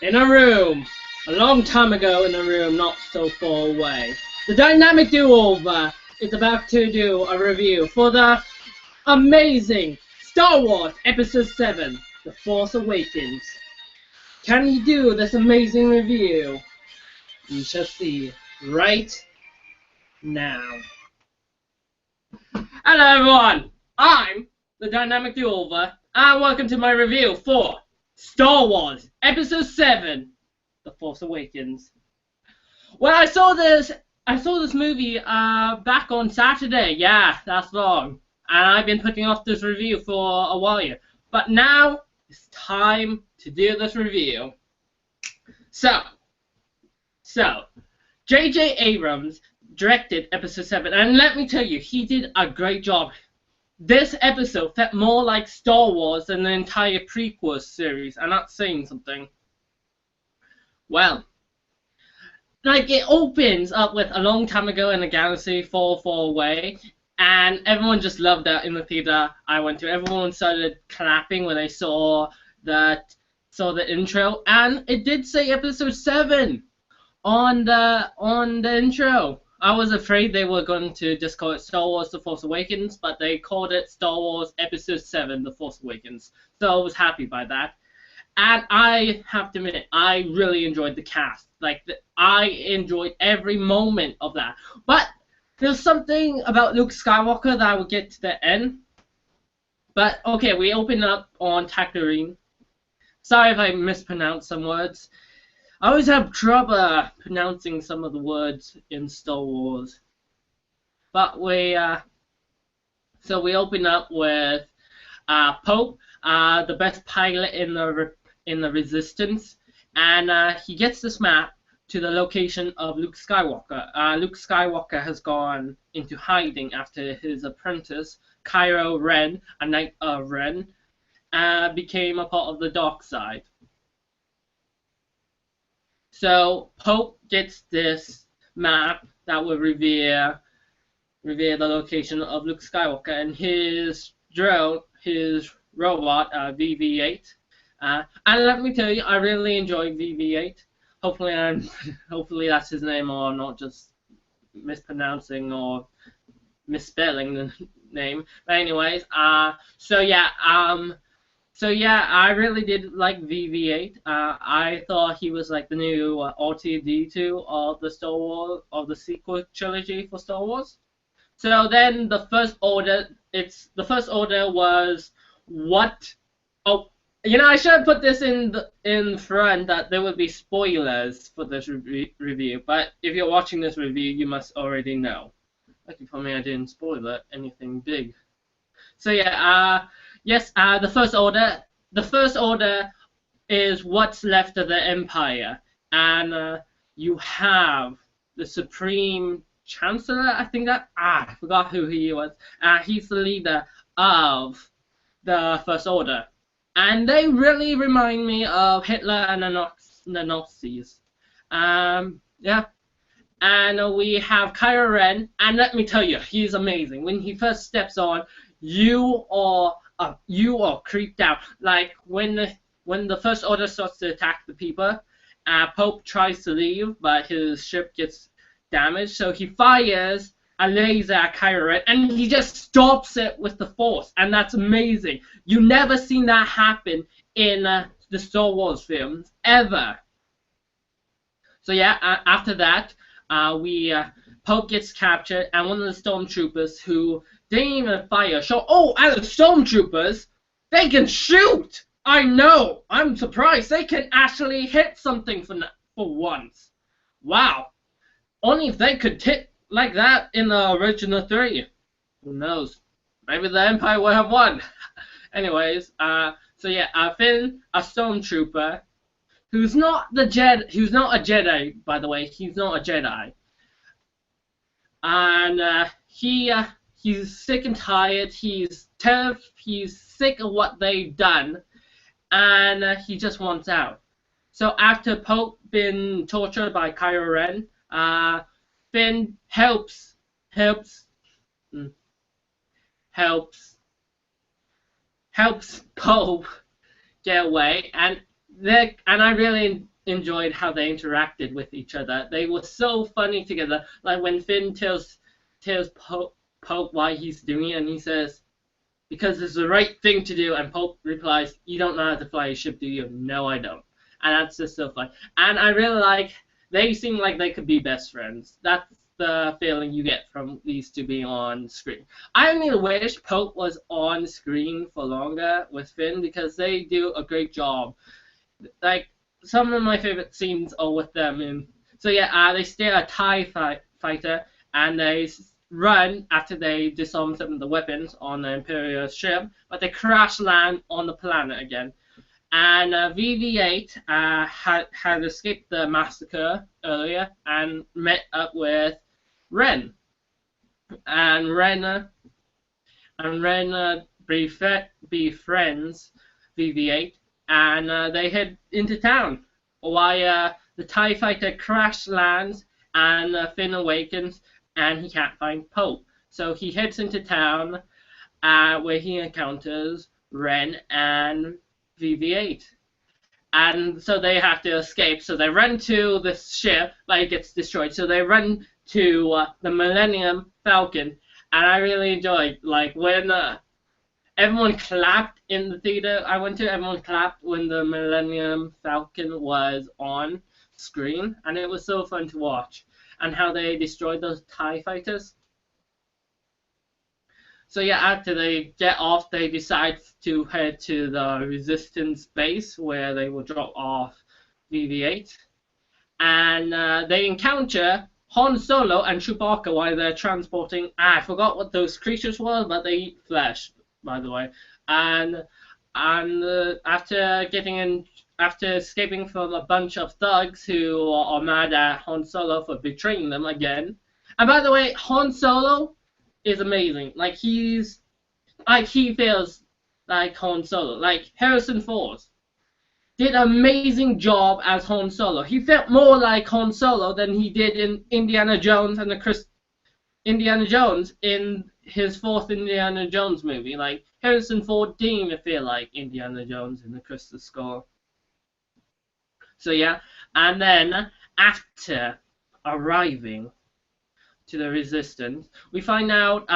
In a room, a long time ago in a room not so far away, the dynamic do-over is about to do a review for the amazing Star Wars Episode 7, The Force Awakens. Can he do this amazing review? We shall see right now. Hello everyone, I'm the Dynamic Do-Over, and welcome to my review for Star Wars Episode 7, The Force Awakens. Well, I saw this movie back on Saturday. Yeah, that's long. And I've been putting off this review for a while here. But now it's time to do this review. So J.J. Abrams directed Episode 7, and let me tell you, he did a great job. This episode felt more like Star Wars than the entire prequel series, and that's saying something. Well, like, it opens up with a long time ago in a galaxy far, far away, and everyone just loved that in the theater I went to. Everyone started clapping when they saw the intro, and it did say Episode 7 on the intro. I was afraid they were going to just call it Star Wars The Force Awakens, but they called it Star Wars Episode 7 The Force Awakens. So I was happy by that. And I have to admit, I really enjoyed the cast. I enjoyed every moment of that. But there's something about Luke Skywalker that I will get to the end. But okay, we open up on Tatooine. Sorry if I mispronounced some words. I always have trouble pronouncing some of the words in Star Wars. But we open up with Pope, the best pilot in the Resistance, and he gets this map to the location of Luke Skywalker. Luke Skywalker has gone into hiding after his apprentice, Kylo Ren, a Knight of Ren, became a part of the dark side. So Pope gets this map that will reveal the location of Luke Skywalker, and his drone, his robot, VV-8. And let me tell you, I really enjoy VV-8. Hopefully that's his name, or not just mispronouncing or misspelling the name. But anyways, So yeah, I really did like VV-8. I thought he was like the new R2-D2 of the Star Wars, of the sequel trilogy for Star Wars. So then the First Order was what? Oh, I should have put this in front that there would be spoilers for this review. But if you're watching this review, you must already know. Lucky for me, I didn't spoil anything big. So yeah, yes, the First Order. The First Order is what's left of the Empire, and you have the Supreme Chancellor. I think I forgot who he was. He's the leader of the First Order, and they really remind me of Hitler and the Nazis. Yeah. And we have Kylo Ren, and let me tell you, he's amazing. When he first steps on, you are creeped out. Like when the First Order starts to attack the people, Pope tries to leave, but his ship gets damaged, so he fires a laser at Kylo Ren, and he just stops it with the Force, and that's amazing. You never seen that happen in the Star Wars films ever. So yeah, after that, Pope gets captured, and one of the stormtroopers who didn't even fire a shot. Oh, and the stormtroopers, they can shoot! I know! I'm surprised. They can actually hit something for once. Wow. Only if they could hit like that in the original 3. Who knows? Maybe the Empire would have won. Anyways, so yeah, Finn, a stormtrooper, who's not a Jedi, by the way. He's not a Jedi. And he's sick and tired. He's tough. He's sick of what they've done, and he just wants out. So after Pope been tortured by Kylo Ren, Finn helps Pope get away, and I really enjoyed how they interacted with each other. They were so funny together. Like when Finn tells Pope why he's doing it, and he says, "Because it's the right thing to do," and Pope replies, "You don't know how to fly a ship, do you?" "No, I don't." And that's just so fun. And I really like. They seem like they could be best friends. That's the feeling you get from these two being on screen. I only wish Pope was on screen for longer with Finn because they do a great job. Like some of my favorite scenes are with them. So yeah, they steal a fighter and they run after they disarm some of the weapons on the Imperial ship, but they crash land on the planet again. And VV8 had escaped the massacre earlier and met up with Ren. And Ren befriends VV8 and they head into town while the TIE fighter crash lands and Finn awakens and he can't find Pope. So he heads into town where he encounters Ren and VV8. And so they have to escape. So they run to the ship, but it gets destroyed. So they run to the Millennium Falcon. And I really enjoyed, like, when everyone clapped in the theater I went to, everyone clapped when the Millennium Falcon was on screen. And it was so fun to watch. And how they destroyed those TIE fighters. So yeah, after they get off, they decide to head to the Resistance base where they will drop off BB-8. And they encounter Han Solo and Chewbacca while they're transporting. I forgot what those creatures were, but they eat flesh, by the way. And after escaping from a bunch of thugs who are mad at Han Solo for betraying them again. And by the way, Han Solo is amazing. He feels like Han Solo. Like Harrison Ford did an amazing job as Han Solo. He felt more like Han Solo than he did in Indiana Jones and Indiana Jones in his fourth Indiana Jones movie. Like Harrison Ford didn't even feel like Indiana Jones in the Crystal Skull. So yeah, and then after arriving to the Resistance, we find out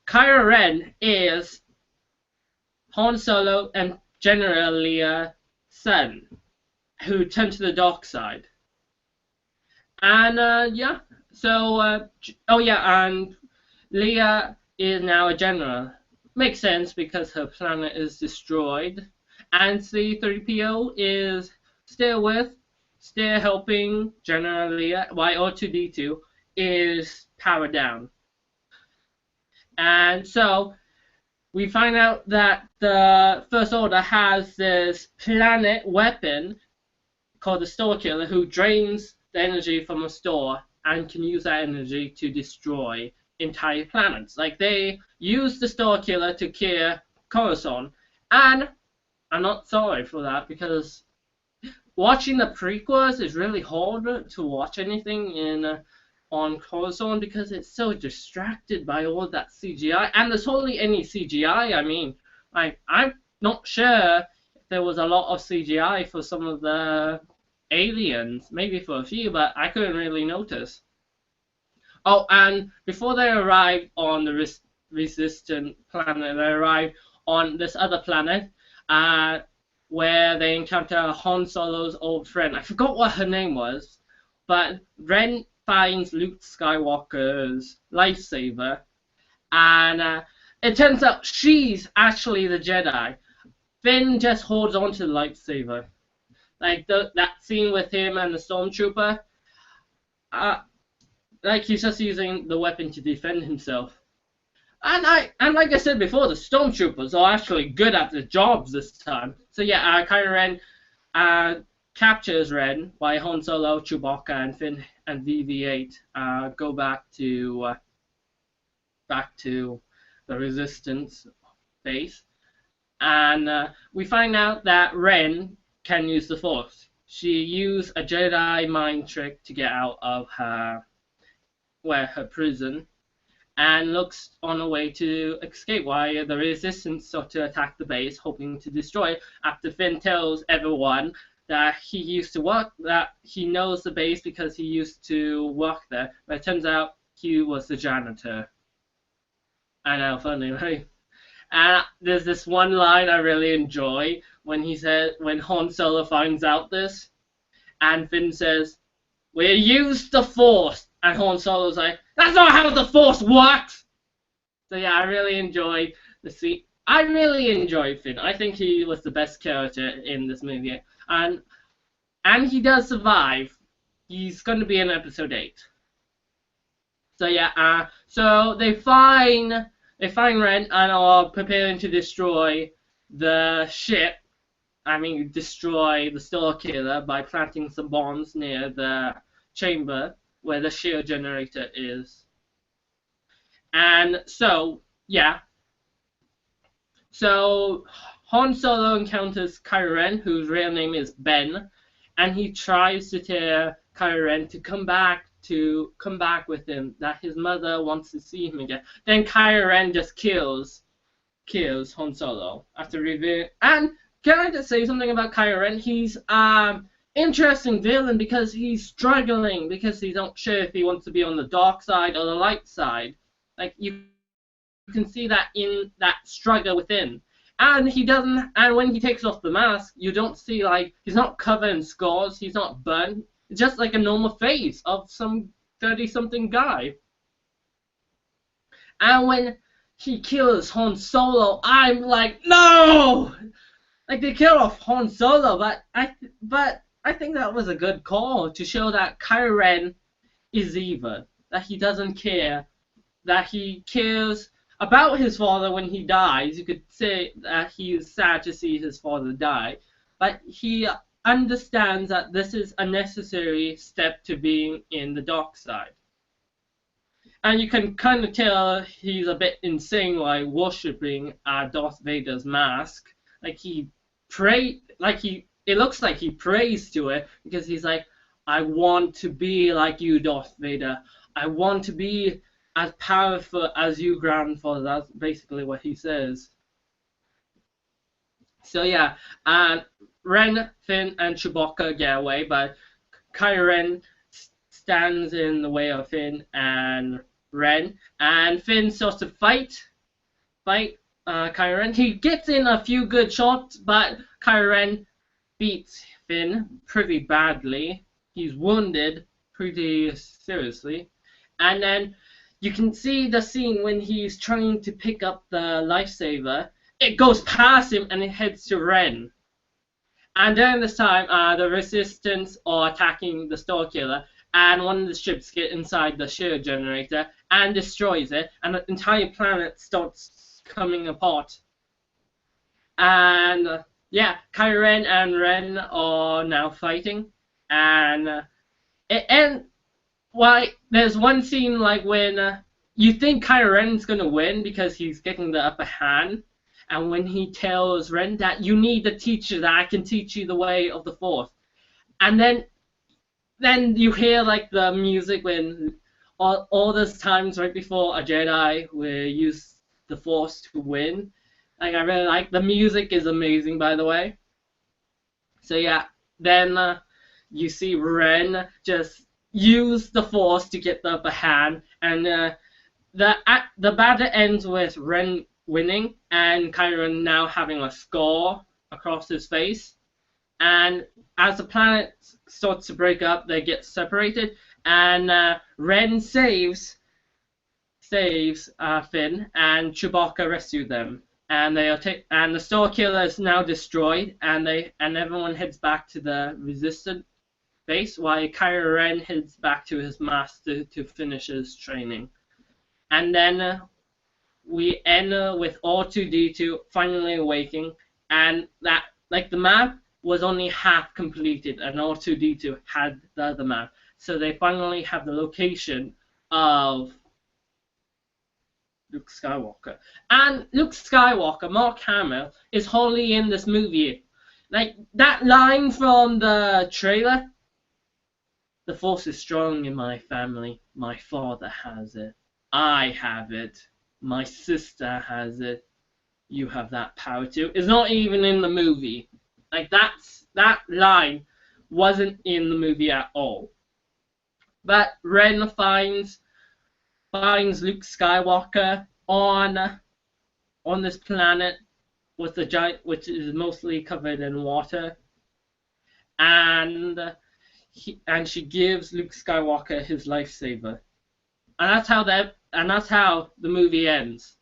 Kylo Ren is Han Solo and General Lea's son, who turned to the dark side. And and Leia is now a general. Makes sense because her planet is destroyed, and C-3PO is still helping General Leia, while R2-D2 is powered down. And so we find out that the First Order has this planet weapon called the Star Killer who drains the energy from a star and can use that energy to destroy entire planets. Like they use the Star Killer to kill Coruscant. And I'm not sorry for that because watching the prequels is really hard to watch anything on Coruscant because it's so distracted by all that CGI, and there's hardly any CGI. I mean, I'm not sure if there was a lot of CGI for some of the aliens, maybe for a few, but I couldn't really notice. Oh, and before they arrived on the Resistant planet, they arrived on this other planet, where they encounter Han Solo's old friend. I forgot what her name was, but Ren finds Luke Skywalker's lightsaber, and it turns out she's actually the Jedi. Finn just holds on to the lightsaber. Like that scene with him and the stormtrooper, like he's just using the weapon to defend himself. And like I said before, the stormtroopers are actually good at their jobs this time. So yeah, Kylo Ren captures Ren while Han Solo, Chewbacca, and Finn and BB-8 go back to the Resistance base, and we find out that Ren can use the Force. She used a Jedi mind trick to get out of her prison, and looks on a way to escape while the Resistance sought to attack the base, hoping to destroy it, after Finn tells everyone that he used to work, that he knows the base because he used to work there. But it turns out he was the janitor. I know, funny, right? And there's this one line I really enjoy when Han Solo finds out this, and Finn says, "We use the Force," and Han Solo's like, "That's not how the Force works." So yeah, I really enjoyed the scene. I really enjoyed Finn. I think he was the best character in this movie, and he does survive. He's going to be in episode 8. So yeah, so they find Ren and are preparing to destroy the ship. I mean, destroy the Star Killer by planting some bombs near the chamber where the shield generator is. And so, yeah. So Han Solo encounters Kylo Ren, whose real name is Ben, and he tries to tell Kylo Ren to come back with him, that his mother wants to see him again. Then Kylo Ren just kills Han Solo after revealing. And can I just say something about Kylo Ren? He's interesting villain because he's struggling, because he's not sure if he wants to be on the dark side or the light side. Like you can see that in that struggle within. And he doesn't. And when he takes off the mask, you don't see, like, he's not covered in scars. He's not burnt. It's just like a normal face of some 30-something guy. And when he kills Han Solo, I'm like, no! Like, they killed off Han Solo, but I think that was a good call to show that Kylo Ren is evil, that he doesn't care, that he cares about his father when he dies. You could say that he is sad to see his father die, but he understands that this is a necessary step to being in the dark side. And you can kind of tell he's a bit insane while worshipping Darth Vader's mask. Like it looks like he prays to it, because he's like, "I want to be like you, Darth Vader. I want to be as powerful as you, grandfather." That's basically what he says. So yeah, and Ren, Finn, and Chewbacca get away, but Kylo Ren stands in the way of Finn and Ren, and Finn starts to fight Kylo Ren. He gets in a few good shots, but Kylo Ren beats Finn pretty badly. He's wounded pretty seriously, and then you can see the scene when he's trying to pick up the lifesaver. It goes past him and it heads to Ren. And during this time, the Resistance are attacking the Star Killer, and one of the ships gets inside the shield generator and destroys it, and the entire planet starts coming apart. And yeah, Kylo Ren and Ren are now fighting, and there's one scene like when you think Kylo Ren's gonna win because he's getting the upper hand, and when he tells Ren that you need a teacher, that I can teach you the way of the Force, and then you hear like the music when all those times right before a Jedi will use the Force to win. Like, I really like the music, is amazing, by the way. So yeah, then you see Ren just use the Force to get the upper hand, and the battle ends with Ren winning and Kylo Ren now having a scar across his face. And as the planet starts to break up, they get separated, and Ren saves Finn, and Chewbacca rescued them. And and the Star Killer is now destroyed, and everyone heads back to the Resistance base, while Kylo Ren heads back to his master to finish his training. And then we end with R2-D2 finally awaking, and that, like, the map was only half completed, and R2-D2 had the other map. So they finally have the location of Luke Skywalker. And Luke Skywalker, Mark Hamill, is wholly in this movie. Like, that line from the trailer, "The Force is strong in my family. My father has it. I have it. My sister has it. You have that power too," is not even in the movie. Like that line wasn't in the movie at all. But Ren finds Luke Skywalker on this planet with the giant, which is mostly covered in water, and she gives Luke Skywalker his lifesaver, and that's how the movie ends.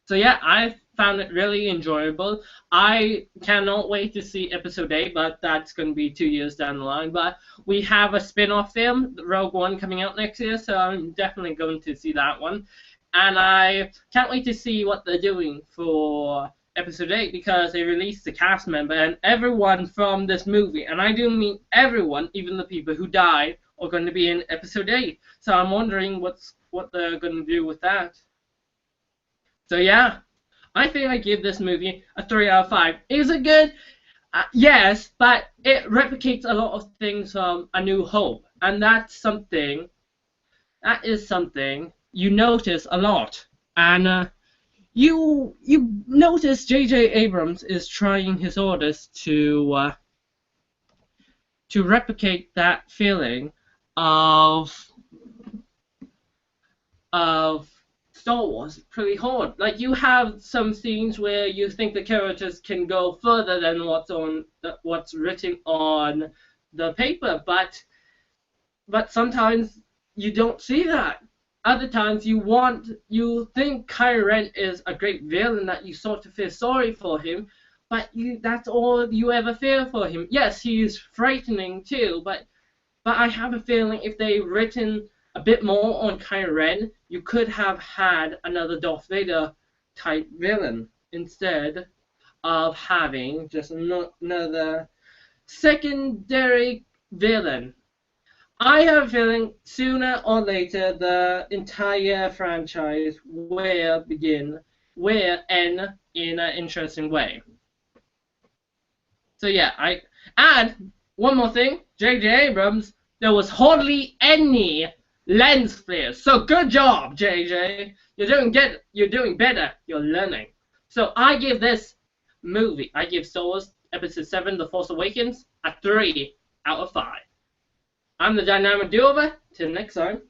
So yeah, I found it really enjoyable. I cannot wait to see episode 8, but that's going to be 2 years down the line. But we have a spin-off film, Rogue One, coming out next year, so I'm definitely going to see that one. And I can't wait to see what they're doing for episode 8, because they released the cast member and everyone from this movie, and I do mean everyone, even the people who died, are going to be in episode 8. So I'm wondering what they're going to do with that. So yeah, I think I give this movie a 3 out of 5. Is it good? Yes, but it replicates a lot of things from A New Hope, and that is something you notice a lot. And you notice J.J. Abrams is trying his hardest to replicate that feeling of Star Wars pretty hard. Like, you have some scenes where you think the characters can go further than what's written on the paper, but sometimes you don't see that. Other times you think Kylo Ren is a great villain that you sort of feel sorry for him, but that's all you ever feel for him. Yes, he is frightening too, but I have a feeling if they written a bit more on Kylo Ren, you could have had another Darth Vader type villain instead of having just another secondary villain. I have a feeling sooner or later the entire franchise will end in an interesting way. So yeah, and one more thing, J.J. Abrams, there was hardly any lens flares. So good job, JJ. You're doing better. You're learning. So I give Star Wars Episode 7, The Force Awakens, a 3 out of 5. I'm the Dynamic Duo. Till next time.